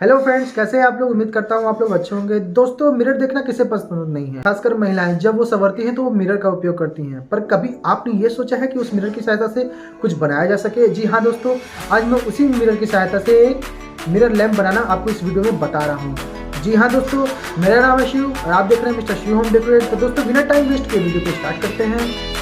Hello friends, कैसे हैं आप लोग। उम्मीद करता हूँ आप लोग अच्छे होंगे। दोस्तों, मिरर देखना किसे पसंद नहीं है। खासकर महिलाएं जब वो संवरती हैं तो वो मिरर का उपयोग करती हैं। पर कभी आपने ये सोचा है कि उस मिरर की सहायता से कुछ बनाया जा सके? जी हाँ दोस्तों, आज मैं उसी मिरर की सहायता से एक मिरर लैंप बनाना आपको इस वीडियो में बता रहा हूँ। जी हाँ दोस्तों, मेरा नाम है शिव और आप देख रहे हैं मिस्टर शिव होम डेकोरेट। तो दोस्तों, बिना टाइम वेस्ट किए वीडियो को स्टार्ट करते हैं।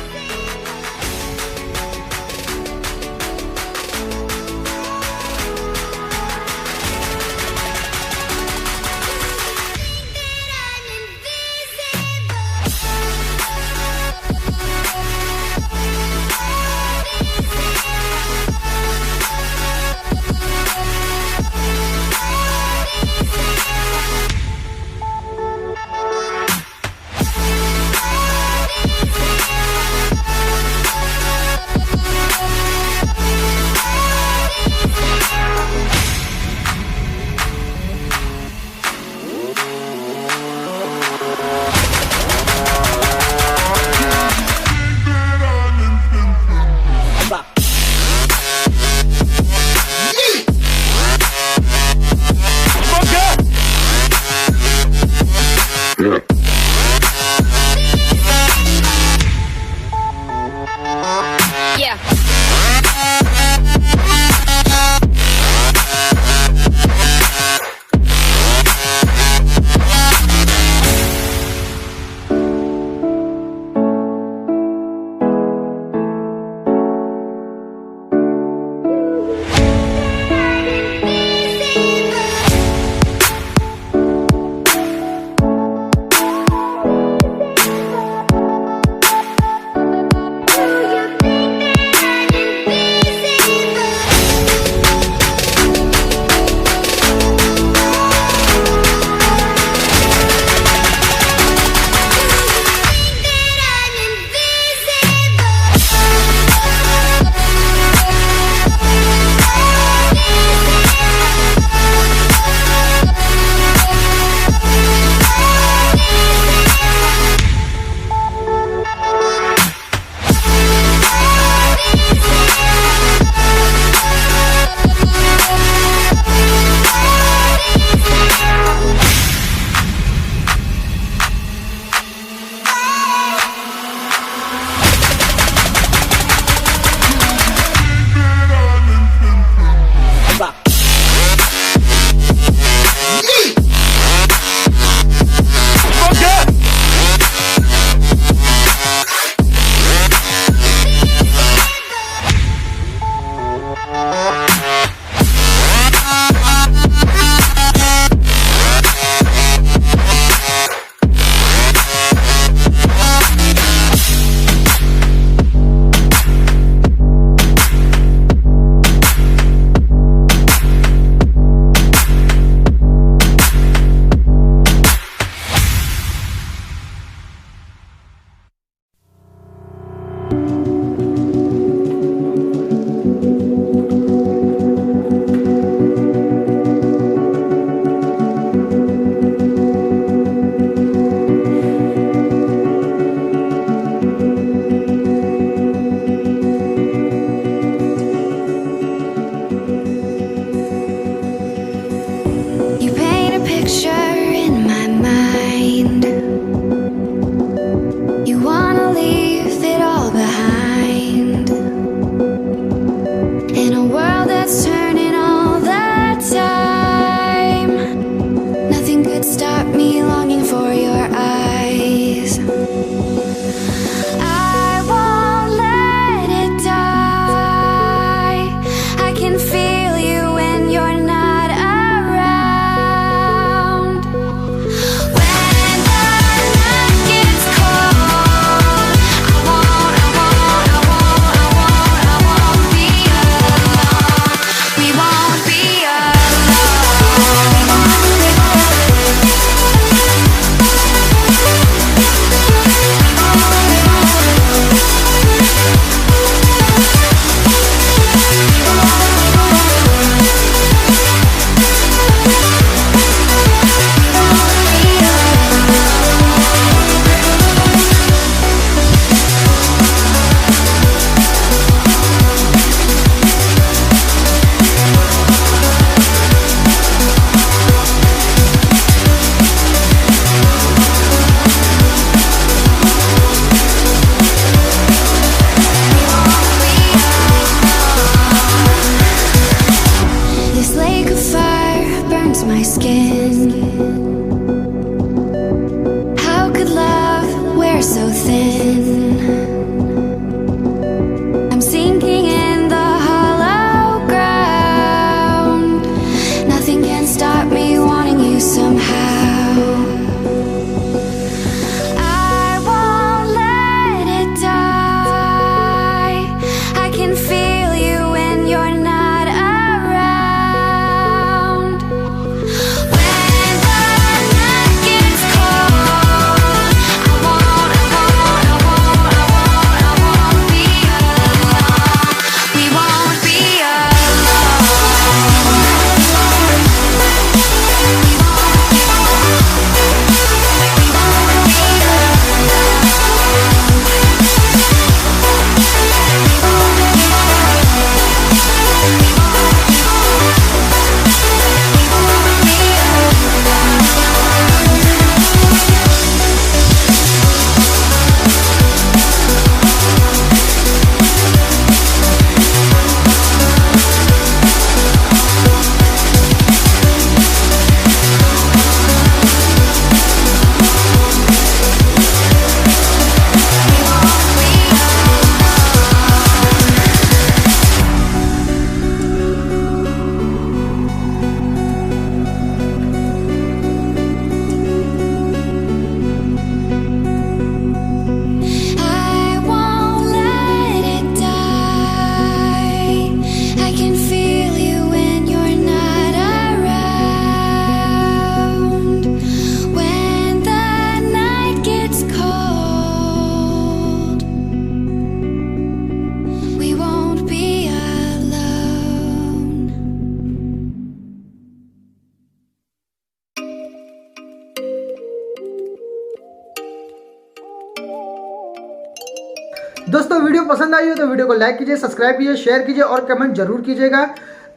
दोस्तों वीडियो पसंद आई हो तो वीडियो को लाइक कीजिए, सब्सक्राइब कीजिए, शेयर कीजिए और कमेंट जरूर कीजिएगा।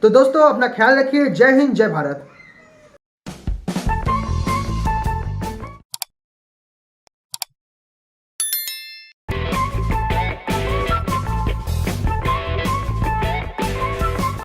तो दोस्तों अपना ख्याल रखिए। जय हिंद, जय भारत।